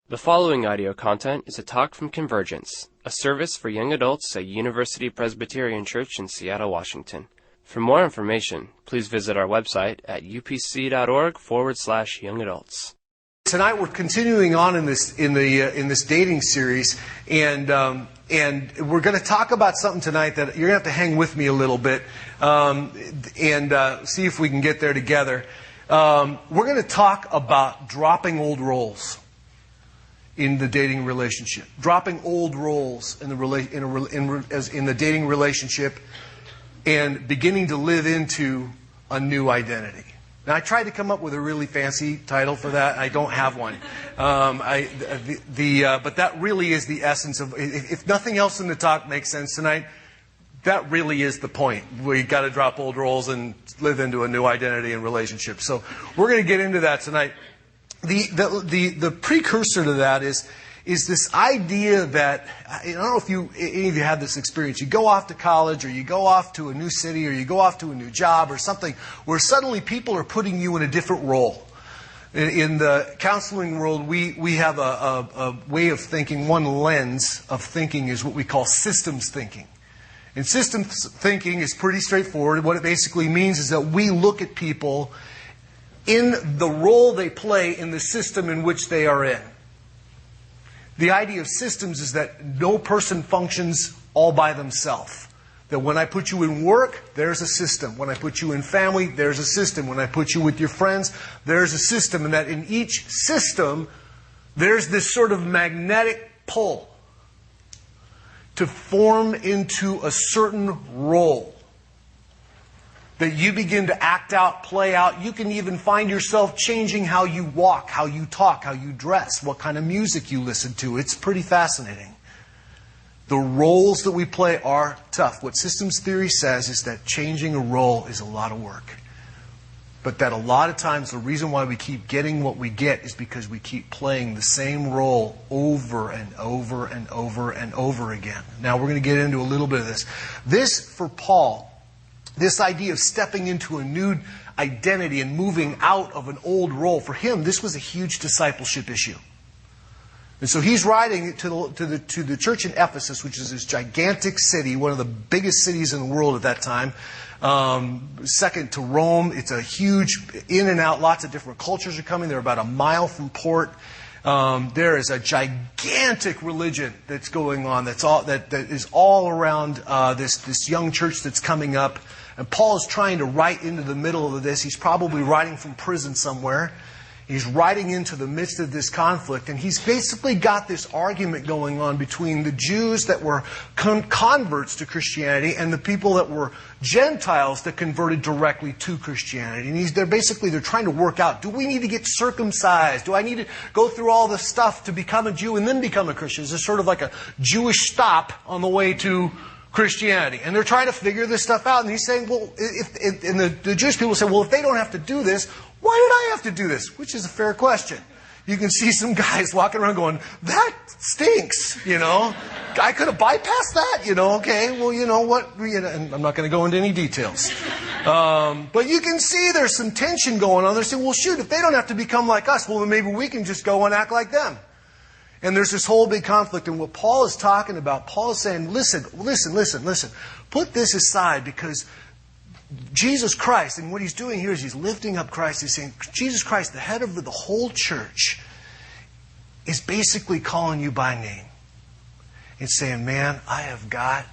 The following audio content is a talk from Convergence, a service for young adults at University Presbyterian Church in Seattle, Washington. For more information, please visit our website at upc.org/youngadults. Tonight we're continuing on in this dating series, and we're going to talk about something tonight that you're going to have to hang with me a little bit and see if we can get there together. We're going to talk about dropping old roles in the dating relationship, dropping old roles in the dating relationship, and beginning to live into a new identity. Now, I tried to come up with a really fancy title for that. I don't have one. But that really is the essence of. If nothing else in the talk makes sense tonight, that really is the point. We got to drop old roles and live into a new identity and relationship. So we're going to get into that tonight. The precursor to that is this idea that, I don't know if any of you had this experience. You go off to college, or you go off to a new city, or you go off to a new job or something, where suddenly people are putting you in a different role. In the counseling world, we have a way of thinking, one lens of thinking is what we call systems thinking. And systems thinking is pretty straightforward. What it basically means is that we look at people in the role they play in the system in which they are in. The idea of systems is that no person functions all by themselves. That when I put you in work, there's a system. When I put you in family, there's a system. When I put you with your friends, there's a system. And that in each system, there's this sort of magnetic pull to form into a certain role that you begin to act out, play out. You can even find yourself changing how you walk, how you talk, how you dress, what kind of music you listen to. It's pretty fascinating. The roles that we play are tough. What systems theory says is that changing a role is a lot of work. But that a lot of times the reason why we keep getting what we get is because we keep playing the same role over and over and over and over again. Now we're going to get into a little bit of this. This, for Paul, this idea of stepping into a new identity and moving out of an old role, for him, this was a huge discipleship issue. And so he's writing to the church in Ephesus, which is this gigantic city, one of the biggest cities in the world at that time. Second to Rome. It's a huge in and out. Lots of different cultures are coming. They're about a mile from port. There is a gigantic religion that's going on. That is all around this young church that's coming up. And Paul is trying to write into the middle of this. He's probably writing from prison somewhere. He's writing into the midst of this conflict. And he's basically got this argument going on between the Jews that were converts to Christianity and the people that were Gentiles that converted directly to Christianity. And they're trying to work out, do we need to get circumcised? Do I need to go through all this stuff to become a Jew and then become a Christian? Is this sort of like a Jewish stop on the way to Christianity? And they're trying to figure this stuff out. And he's saying, well, the Jewish people say, well, if they don't have to do this, why did I have to do this? Which is a fair question. You can see some guys walking around going, that stinks, I could have bypassed that, okay, well, you know what, and I'm not going to go into any details. But you can see there's some tension going on. They're saying, well, shoot, if they don't have to become like us, well, then maybe we can just go and act like them. And there's this whole big conflict. And what Paul is talking about, Paul is saying, listen. Put this aside, because Jesus Christ, and what he's doing here is he's lifting up Christ. He's saying, Jesus Christ, the head of the whole church, is basically calling you by name. It's saying, man, I have got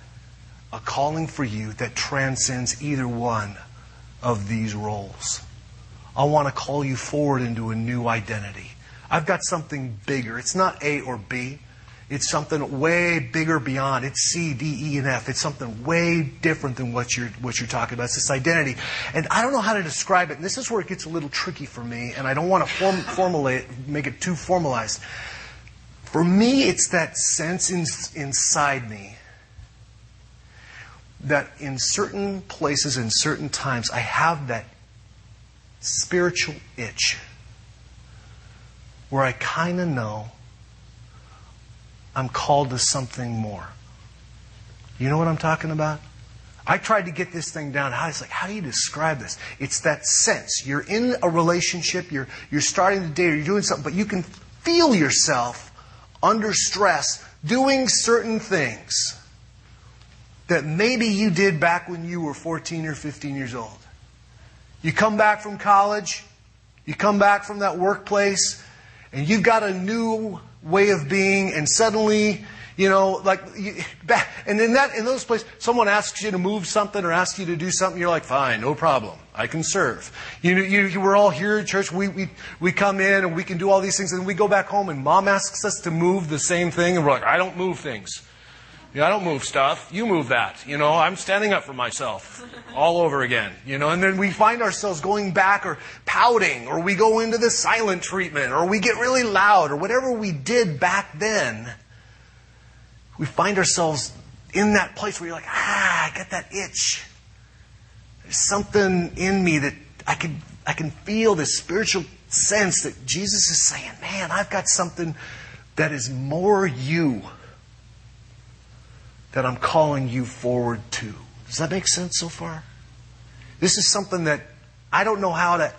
a calling for you that transcends either one of these roles. I want to call you forward into a new identity. I've got something bigger. It's not A or B. It's something way bigger beyond. It's C, D, E, and F. It's something way different than what you're talking about. It's this identity. And I don't know how to describe it. And this is where it gets a little tricky for me. And I don't want to make it too formalized. For me, it's that sense inside me that in certain places and certain times, I have that spiritual itch where I kind of know I'm called to something more. You know what I'm talking about? I tried to get this thing down. It's like, how do you describe this? It's that sense. You're in a relationship, you're starting to date, or you're doing something, but you can feel yourself under stress doing certain things that maybe you did back when you were 14 or 15 years old. You come back from college, you come back from that workplace, and you've got a new way of being, and suddenly, and in those places, someone asks you to move something or asks you to do something, you're like, fine, no problem, I can serve. We're all here at church, we come in and we can do all these things, and we go back home and Mom asks us to move the same thing, and we're like, I don't move things. I don't move stuff. You move that. I'm standing up for myself all over again. And then we find ourselves going back or pouting, or we go into the silent treatment, or we get really loud, or whatever we did back then. We find ourselves in that place where you're like, I got that itch. There's something in me that I can feel this spiritual sense that Jesus is saying, man, I've got something that is more you, that I'm calling you forward to. Does that make sense so far? This is something that I don't know how to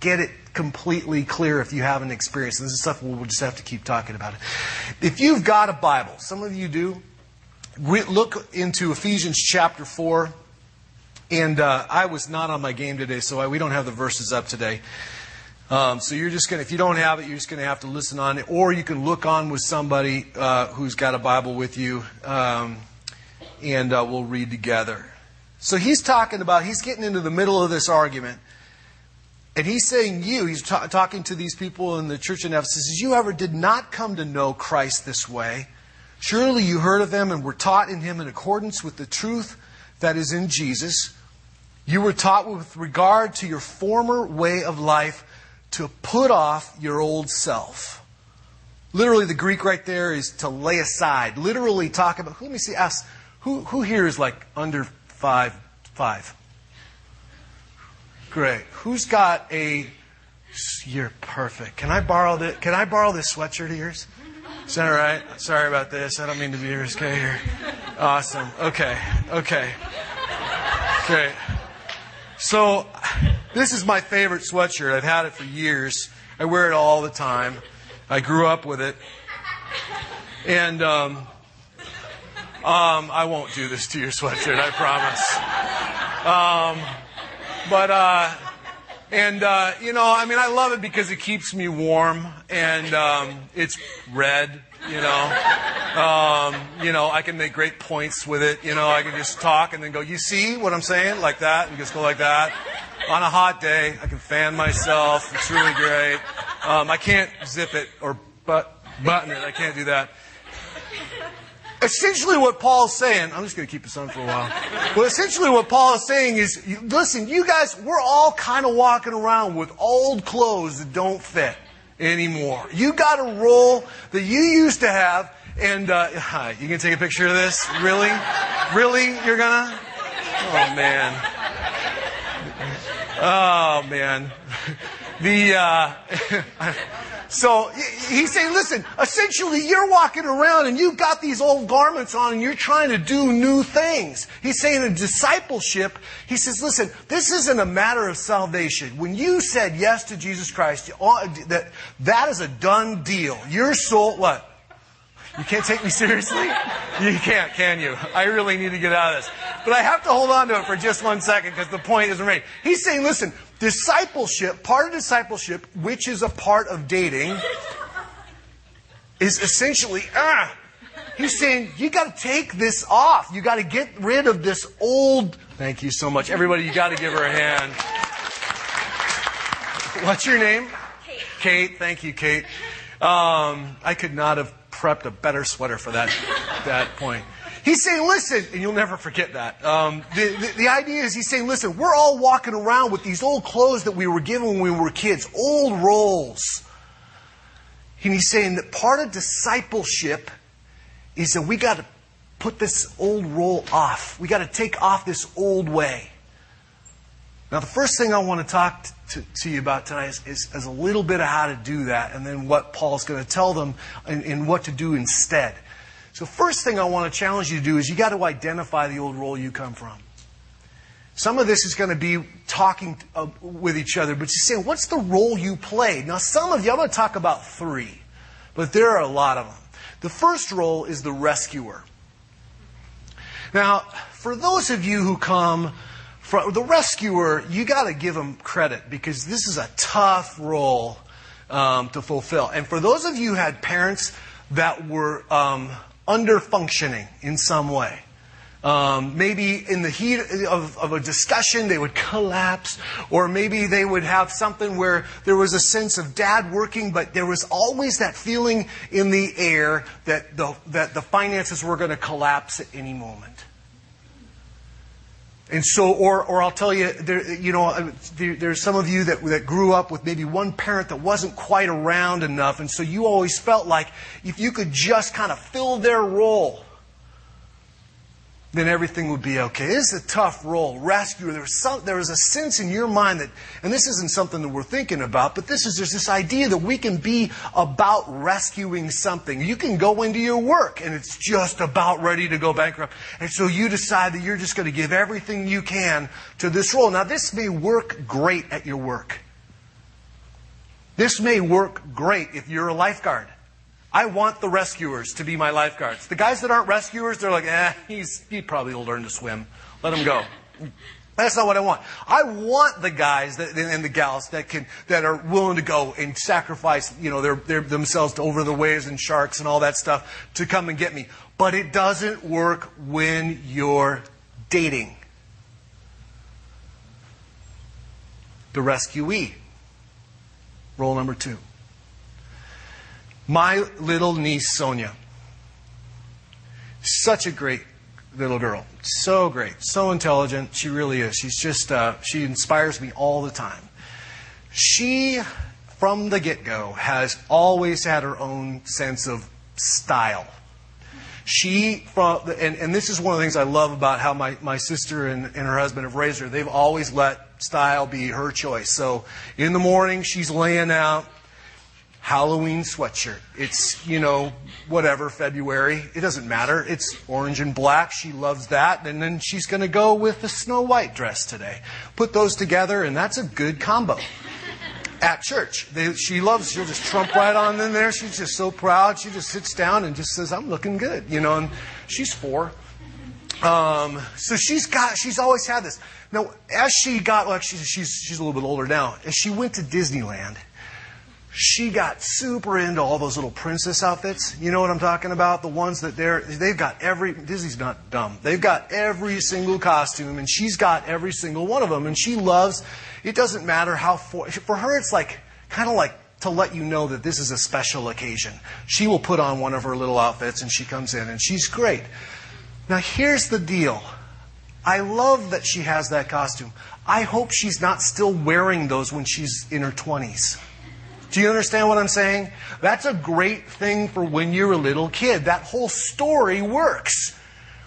get it completely clear if you haven't experienced. This is stuff we'll just have to keep talking about it. If you've got a Bible, some of you do, look into Ephesians chapter 4. And I was not on my game today, so we don't have the verses up today. So you're just going to, if you don't have it, you're just going to have to listen on it. Or you can look on with somebody who's got a Bible with you, and we'll read together. So he's getting into the middle of this argument. And he's saying he's talking to these people in the church in Ephesus, says, you ever did not come to know Christ this way. Surely you heard of him and were taught in him in accordance with the truth that is in Jesus. You were taught with regard to your former way of life to put off your old self. Literally, the Greek right there is to lay aside. Literally talk about, let me see, ask, who here is like under 5'5"? Great. Who's got you're perfect. Can I borrow this sweatshirt of yours? Is that all right? Sorry about this. I don't mean to be risque here. Awesome. Okay. Great. So, this is my favorite sweatshirt. I've had it for years. I wear it all the time. I grew up with it. And I won't do this to your sweatshirt, I promise. I love it because it keeps me warm, and it's red. I can make great points with it. I can just talk and then go, you see what I'm saying? Like that, and just go like that. On a hot day, I can fan myself. It's really great. I can't zip it or button it. I can't do that. Essentially what Paul's saying, I'm just going to keep this on for a while. But essentially what Paul is saying is, listen, you guys, we're all kind of walking around with old clothes that don't fit anymore. You got a role that you used to have, and you can take a picture of this? Really? Really? You're gonna? Oh, man. Oh, man. So he's saying, listen, essentially you're walking around and you've got these old garments on and you're trying to do new things. He's saying in discipleship, he says, listen, this isn't a matter of salvation. When you said yes to Jesus Christ, that is a done deal. Your soul, what? You can't take me seriously? You can't, can you? I really need to get out of this. But I have to hold on to it for just 1 second because the point isn't made. He's saying, listen, discipleship, part of discipleship, which is a part of dating, is essentially, he's saying, you got to take this off. You got to get rid of this old, thank you so much. Everybody, you got to give her a hand. What's your name? Kate. Kate, thank you, Kate. I could not have prepped a better sweater for that point. He's saying, listen, and you'll never forget that. The idea is he's saying, listen, we're all walking around with these old clothes that we were given when we were kids, old roles. And he's saying that part of discipleship is that we got to put this old role off. We got to take off this old way. Now, the first thing I want to talk to you about tonight is a little bit of how to do that, and then what Paul's going to tell them and what to do instead. So first thing I want to challenge you to do is you got to identify the old role you come from. Some of this is going to be talking with each other, but you're saying, what's the role you played? Now, some of you, I'm going to talk about 3. but there are a lot of them. The first role is the rescuer. Now, for those of you who come from the rescuer, you got to give them credit because this is a tough role to fulfill. And for those of you who had parents that were under-functioning in some way, maybe in the heat of a discussion they would collapse, or maybe they would have something where there was a sense of dad working, but there was always that feeling in the air that the finances were going to collapse at any moment. And so, or I'll tell you, there's some of you that grew up with maybe one parent that wasn't quite around enough, and so you always felt like if you could just kind of fill their role, then everything would be okay. This is a tough role. Rescuer. There was a sense in your mind that, and this isn't something that we're thinking about, but there's this idea that we can be about rescuing something. You can go into your work and it's just about ready to go bankrupt. And so you decide that you're just going to give everything you can to this role. Now this may work great at your work. This may work great if you're a lifeguard. I want the rescuers to be my lifeguards. The guys that aren't rescuers, they're like, he probably will learn to swim. Let him go. That's not what I want. I want the guys and the gals that are willing to go and sacrifice, themselves over the waves and sharks and all that stuff to come and get me. But it doesn't work when you're dating. The rescuee. Role number 2. My little niece, Sonia. Such a great little girl. So great. So intelligent. She really is. She's just, she inspires me all the time. She, from the get-go, has always had her own sense of style. And this is one of the things I love about how my sister and her husband have raised her. They've always let style be her choice. So in the morning, she's laying out Halloween sweatshirt. It's, whatever, February. It doesn't matter. It's orange and black. She loves that. And then she's going to go with the Snow White dress today. Put those together, and that's a good combo. At church. She'll just trump right on in there. She's just so proud. She just sits down and just says, I'm looking good. And she's 4. So she's always had this. Now, as she got, she's a little bit older now. As she went to Disneyland, she got super into all those little princess outfits. You know what I'm talking about? The ones that they've got Disney's not dumb. They've got every single costume, and she's got every single one of them. And she loves, it doesn't matter for her it's kind of like to let you know that this is a special occasion. She will put on one of her little outfits, and she comes in, and she's great. Now here's the deal. I love that she has that costume. I hope she's not still wearing those when she's in her 20s. Do you understand what I'm saying? That's a great thing for when you're a little kid. That whole story works.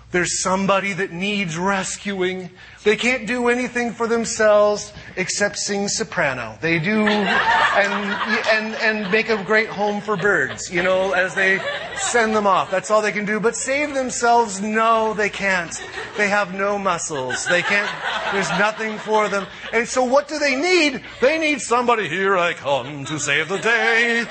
There's somebody that needs rescuing. They can't do anything for themselves except sing soprano. They do and make a great home for birds, as they send them off. That's all they can do. But save themselves, no, they can't. They have no muscles. They can't. There's nothing for them. And so what do they need? They need somebody, here I come to save the day.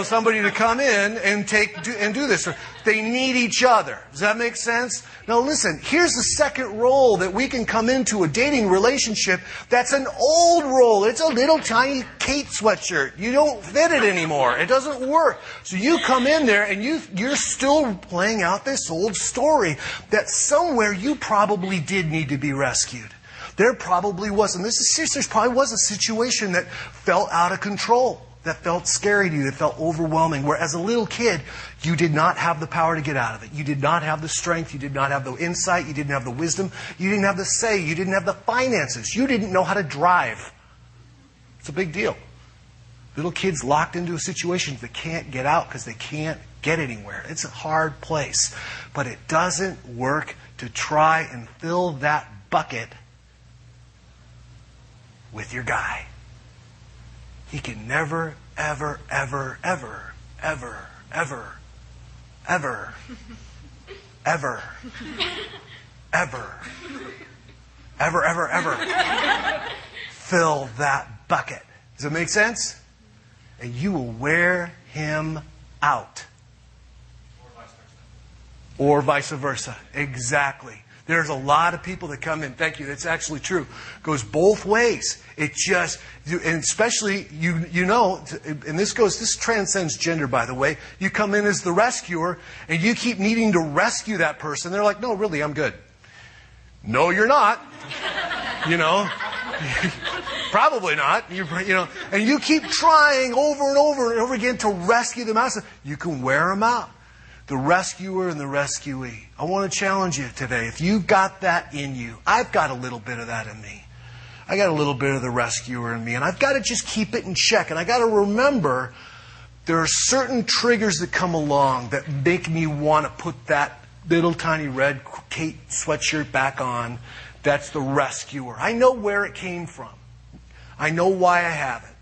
Somebody to come in and do this. They need each other. Does that make sense? Now listen, here's the second role that we can come into a dating relationship that's an old role. It's a little tiny Kate sweatshirt. You don't fit it anymore. It doesn't work. So you come in there and you're still playing out this old story that somewhere you probably did need to be rescued. There probably was, and there probably was a situation that felt out of control, that felt scary to you, that felt overwhelming, where as a little kid, you did not have the power to get out of it. You did not have the strength. You did not have the insight. You didn't have the wisdom. You didn't have the say. You didn't have the finances. You didn't know how to drive. It's a big deal. Little kids locked into a situation that can't get out because they can't get anywhere. It's a hard place. But it doesn't work to try and fill that bucket with your guy. He can never, ever, ever, ever, ever, ever, ever, ever, ever, ever, ever, ever fill that bucket. Does it make sense? And you will wear him out. Or vice versa. Exactly. There's a lot of people that come in. Thank you. That's actually true. Goes both ways. It just, and especially, you know, and this transcends gender, by the way. You come in as the rescuer, and you keep needing to rescue that person. They're like, no, really, I'm good. No, you're not. You know. Probably not. You know, and you keep trying over and over and over again to rescue them out. You can wear them out. The rescuer and the rescuee. I want to challenge you today. If you've got that in you, I've got a little bit of that in me. I got a little bit of the rescuer in me. And I've got to just keep it in check. And I got to remember there are certain triggers that come along that make me want to put that little tiny red Kate sweatshirt back on. That's the rescuer. I know where it came from. I know why I have it.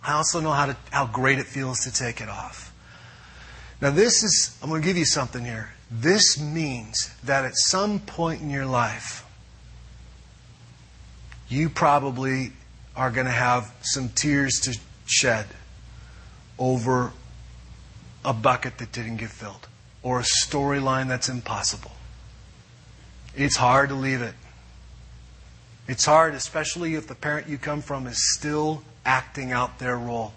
I also know how great it feels to take it off. Now I'm going to give you something here. This means that at some point in your life, you probably are going to have some tears to shed over a bucket that didn't get filled or a storyline that's impossible. It's hard to leave it. It's hard, especially if the parent you come from is still acting out their role.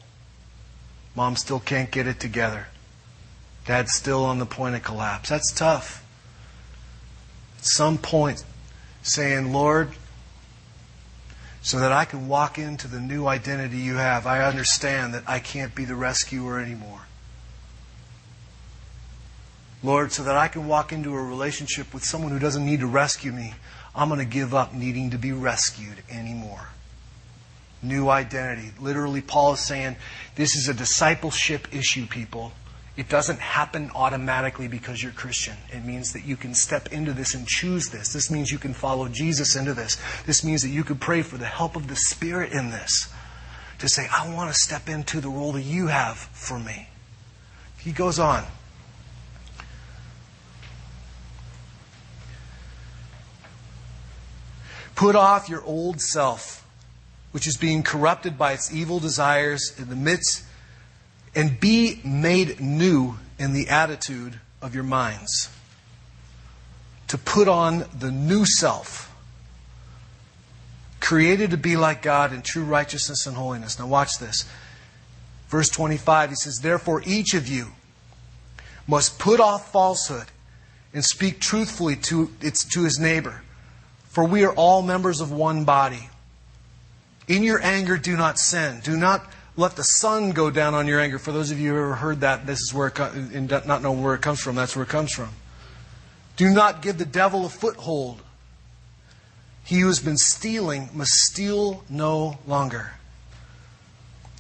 Mom still can't get it together. Dad's still on the point of collapse. That's tough. At some point, saying, Lord, so that I can walk into the new identity you have, I understand that I can't be the rescuer anymore. Lord, so that I can walk into a relationship with someone who doesn't need to rescue me, I'm going to give up needing to be rescued anymore. New identity. Literally, Paul is saying, this is a discipleship issue, people. It doesn't happen automatically because you're Christian. It means that you can step into this and choose this. This means you can follow Jesus into this. This means that you can pray for the help of the Spirit in this. To say, I want to step into the role that you have for me. He goes on. Put off your old self, which is being corrupted by its evil desires in the midst, and be made new in the attitude of your minds. To put on the new self, created to be like God in true righteousness and holiness. Now watch this. Verse 25, he says, therefore each of you must put off falsehood and speak truthfully to his neighbor. For we are all members of one body. In your anger, do not sin. Do not let the sun go down on your anger. For those of you who have ever heard that, this is where and not know where it comes from. That's where it comes from. Do not give the devil a foothold. He who has been stealing must steal no longer.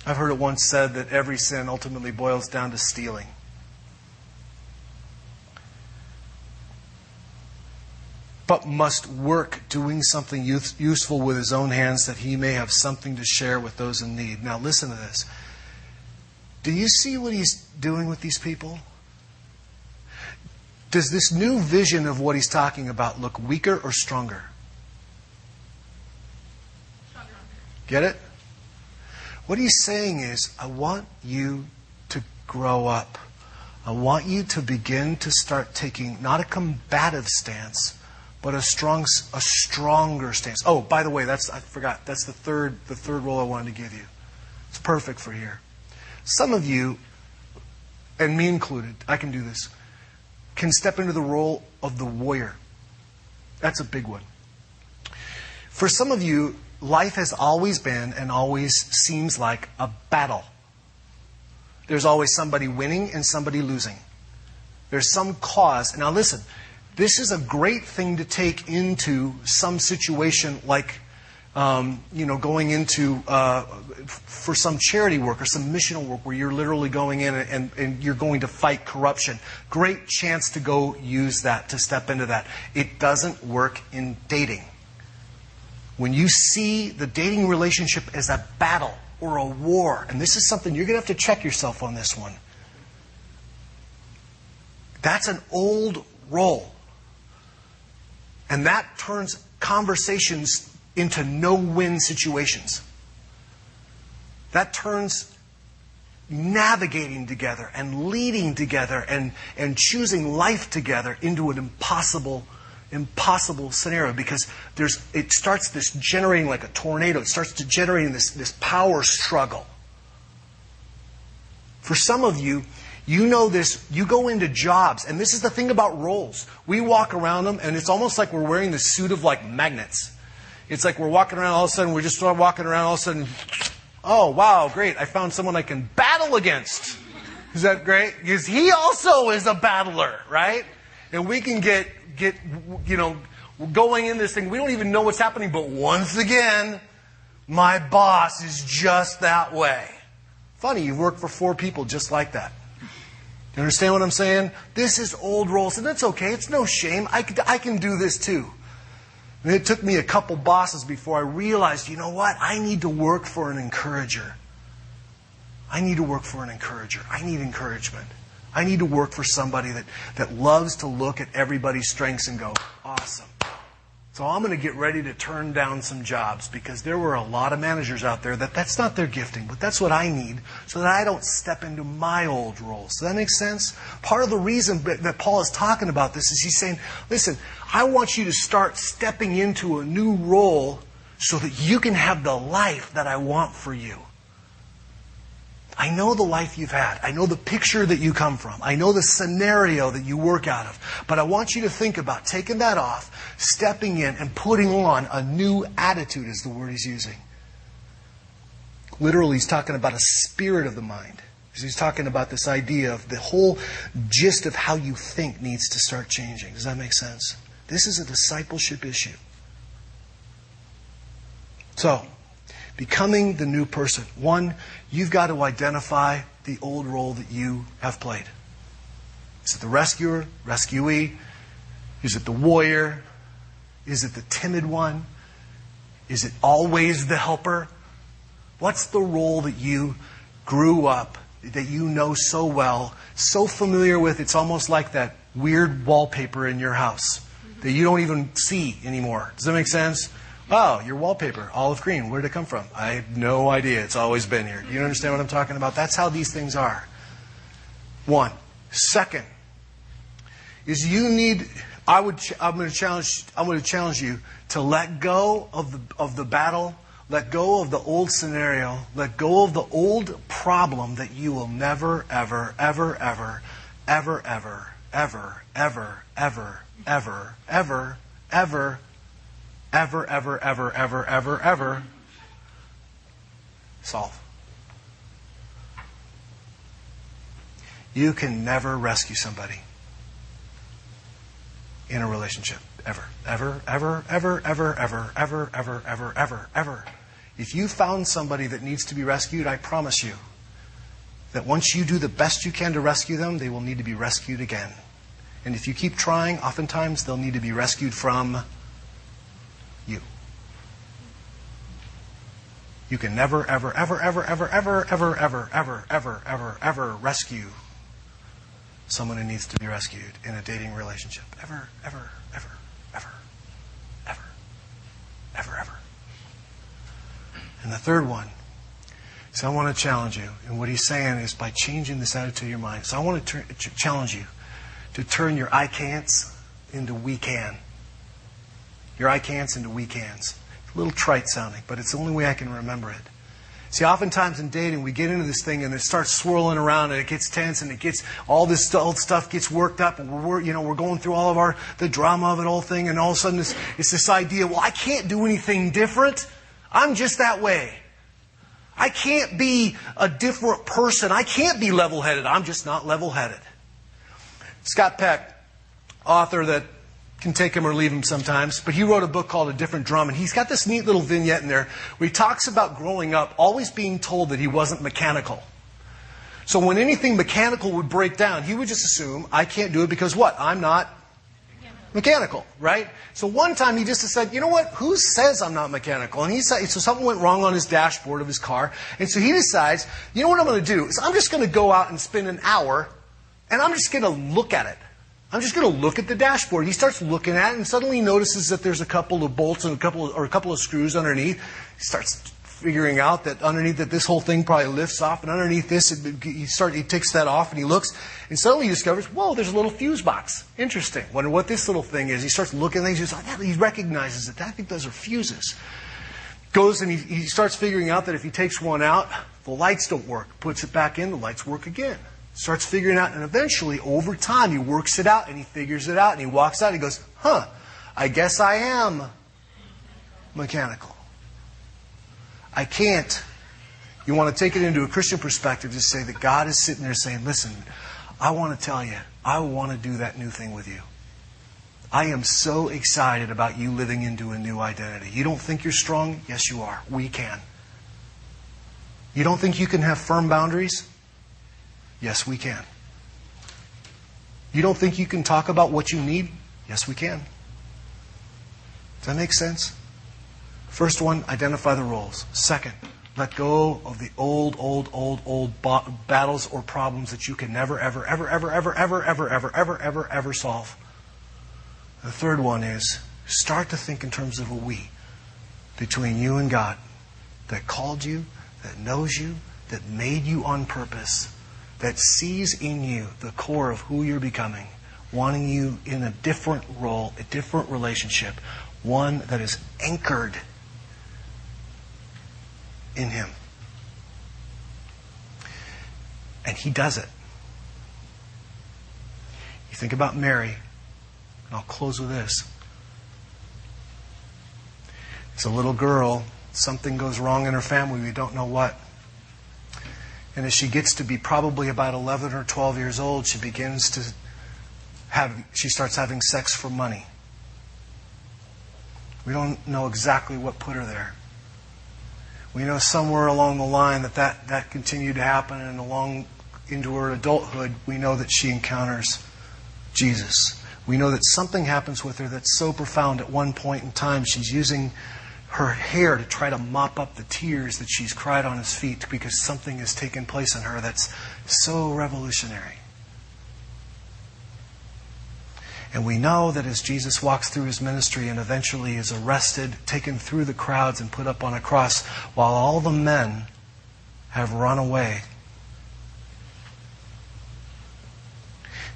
I've heard it once said that every sin ultimately boils down to stealing. But must work doing something useful with his own hands that he may have something to share with those in need. Now listen to this. Do you see what he's doing with these people? Does this new vision of what he's talking about look weaker or stronger? Stronger. Get it? What he's saying is, I want you to grow up. I want you to begin to start taking not a combative stance, but a stronger stance. Oh, by the way, I forgot. That's the third role I wanted to give you. It's perfect for here. Some of you, and me included, I can do this, can step into the role of the warrior. That's a big one. For some of you, life has always been and always seems like a battle. There's always somebody winning and somebody losing. There's some cause. Now listen, this is a great thing to take into some situation like, going into for some charity work or some missional work where you're literally going in and you're going to fight corruption. Great chance to go use that, to step into that. It doesn't work in dating. When you see the dating relationship as a battle or a war, and this is something you're going to have to check yourself on this one. That's an old role. And that turns conversations into no-win situations. That turns navigating together and leading together and choosing life together into an impossible scenario, because it starts this generating like a tornado. It starts to generating this power struggle. For some of you, you know this, you go into jobs, and this is the thing about roles. We walk around them, and it's almost like we're wearing this suit of like magnets. It's like we're walking around, all of a sudden, we just start walking around, all of a sudden, oh, wow, great, I found someone I can battle against. Is that great? Because he also is a battler, right? And we can get going in this thing. We don't even know what's happening, but once again, my boss is just that way. Funny, you've worked for 4 people just like that. You understand what I'm saying? This is old roles, and that's okay. It's no shame. I can do this too. And it took me a couple bosses before I realized, you know what? I need to work for an encourager. I need to work for an encourager. I need encouragement. I need to work for somebody that loves to look at everybody's strengths and go, awesome. So I'm going to get ready to turn down some jobs, because there were a lot of managers out there that's not their gifting, but that's what I need so that I don't step into my old roles. Does that make sense? Part of the reason that Paul is talking about this is he's saying, listen, I want you to start stepping into a new role so that you can have the life that I want for you. I know the life you've had. I know the picture that you come from. I know the scenario that you work out of. But I want you to think about taking that off, stepping in, and putting on a new attitude, is the word he's using. Literally, he's talking about a spirit of the mind. He's talking about this idea of the whole gist of how you think needs to start changing. Does that make sense? This is a discipleship issue. So, becoming the new person. 1, you've got to identify the old role that you have played. Is it the rescuer, rescuee? Is it the warrior? Is it the timid one? Is it always the helper? What's the role that you grew up, that you know so well, so familiar with, it's almost like that weird wallpaper in your house that you don't even see anymore? Does that make sense? Oh, your wallpaper, olive green. Where did it come from? I have no idea. It's always been here. You understand what I'm talking about? That's how these things are. 1. Second, is you need. I'm going to challenge you to let go of the battle, let go of the old scenario, let go of the old problem that you will never, ever, ever, ever, ever, ever, ever, ever, ever, ever, ever, ever. Ever, ever, ever, ever, ever, ever solve. You can never rescue somebody in a relationship. Ever. Ever, ever, ever, ever, ever, ever, ever, ever, ever, ever. If you found somebody that needs to be rescued, I promise you that once you do the best you can to rescue them, they will need to be rescued again. And if you keep trying, oftentimes they'll need to be rescued from you. You can never, ever, ever, ever, ever, ever, ever, ever, ever, ever, ever, ever rescue someone who needs to be rescued in a dating relationship. Ever, ever, ever, ever, ever, ever, ever. And the third one, so I want to challenge you. And what he's saying is by changing this attitude of your mind. So I want to challenge you to turn your I can'ts into we can. Your I can'ts into we cans. It's a little trite sounding, but it's the only way I can remember it. See, oftentimes in dating, we get into this thing and it starts swirling around and it gets tense and it gets all this old stuff gets worked up and we're going through all of the drama of it whole thing, and all of a sudden it's this idea, well, I can't do anything different. I'm just that way. I can't be a different person. I can't be level-headed. I'm just not level-headed. Scott Peck, author that can take him or leave him sometimes, but he wrote a book called A Different Drum, and he's got this neat little vignette in there where he talks about growing up always being told that he wasn't mechanical. So when anything mechanical would break down, he would just assume, I can't do it because what? I'm not mechanical, right? So one time he just said, you know what? Who says I'm not mechanical? And so something went wrong on his dashboard of his car, and so he decides, you know what I'm going to do? Is I'm just going to go out and spend an hour, and I'm just going to look at it. I'm just going to look at the dashboard. He starts looking at it and suddenly he notices that there's a couple of bolts and a couple of screws underneath. He starts figuring out that underneath that this whole thing probably lifts off, and underneath this he takes that off and he looks, and suddenly he discovers, whoa, there's a little fuse box. Interesting. Wonder what this little thing is. He starts looking at things. He recognizes it. I think those are fuses. Goes and he starts figuring out that if he takes one out, the lights don't work. Puts it back in, the lights work again. Starts figuring out, and eventually, over time, he works it out and he figures it out, and he walks out and he goes, I guess I am mechanical. I can't. You want to take it into a Christian perspective to say that God is sitting there saying, listen, I want to tell you, I want to do that new thing with you. I am so excited about you living into a new identity. You don't think you're strong? Yes, you are. We can. You don't think you can have firm boundaries? Yes, we can. You don't think you can talk about what you need? Yes, we can. Does that make sense? First one, identify the roles. Second, let go of the old battles or problems that you can never, ever solve. The third one is start to think in terms of a we between you and God that called you, that knows you, that made you on purpose, that sees in you the core of who you're becoming, wanting you in a different role, a different relationship, one that is anchored in Him. And He does it. You think about Mary, and I'll close with this. As a little girl, something goes wrong in her family, we don't know what. And as she gets to be probably about 11 or 12 years old, she starts having sex for money. We don't know exactly what put her there. We know somewhere along the line that continued to happen, and along into her adulthood, we know that she encounters Jesus. We know that something happens with her that's so profound. At one point in time, she's using her hair to try to mop up the tears that she's cried on His feet because something has taken place in her that's so revolutionary. And we know that as Jesus walks through His ministry and eventually is arrested, taken through the crowds and put up on a cross, while all the men have run away,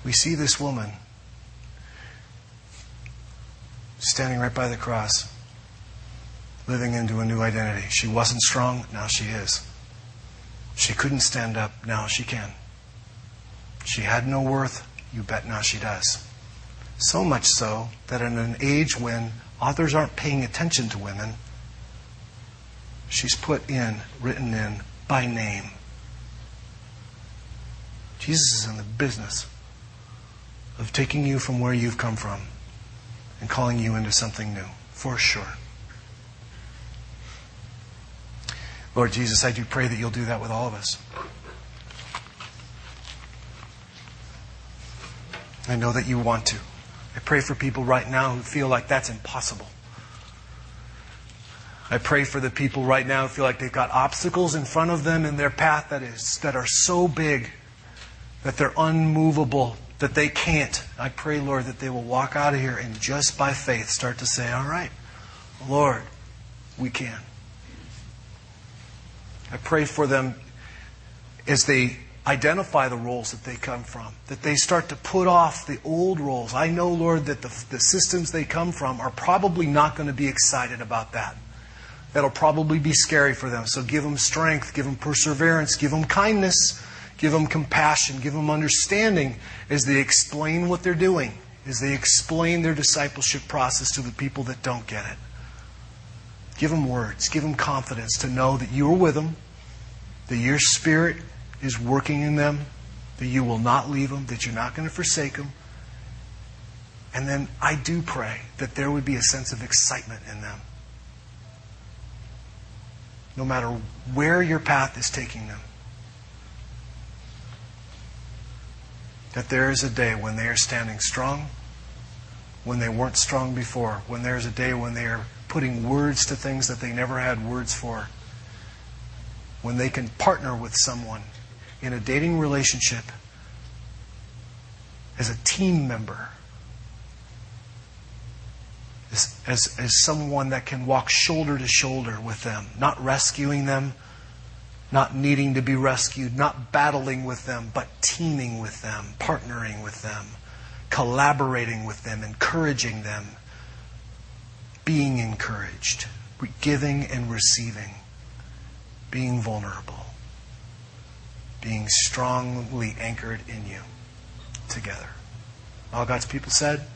we see this woman standing right by the cross, living into a new identity. She wasn't strong, now she is. She couldn't stand up, now she can. She had no worth, you bet now she does. So much so that in an age when authors aren't paying attention to women, she's written in by name. Jesus is in the business of taking you from where you've come from and calling you into something new, for sure. Lord Jesus, I do pray that You'll do that with all of us. I know that You want to. I pray for people right now who feel like that's impossible. I pray for the people right now who feel like they've got obstacles in front of them in their path that are so big that they're unmovable, that they can't. I pray, Lord, that they will walk out of here and just by faith start to say, all right, Lord, we can. I pray for them as they identify the roles that they come from, that they start to put off the old roles. I know, Lord, that the systems they come from are probably not going to be excited about that. That'll probably be scary for them. So give them strength, give them perseverance, give them kindness, give them compassion, give them understanding as they explain what they're doing, as they explain their discipleship process to the people that don't get it. Give them words, give them confidence to know that You are with them, that Your Spirit is working in them, that You will not leave them, that You're not going to forsake them. And then I do pray that there would be a sense of excitement in them. No matter where your path is taking them. That there is a day when they are standing strong, when they weren't strong before, when there is a day when they are putting words to things that they never had words for, when they can partner with someone in a dating relationship as a team member as someone that can walk shoulder to shoulder with them, not rescuing them, not needing to be rescued, not battling with them, but teaming with them, partnering with them, collaborating with them, encouraging them, being encouraged, giving and receiving, being vulnerable, being strongly anchored in you together. All God's people said?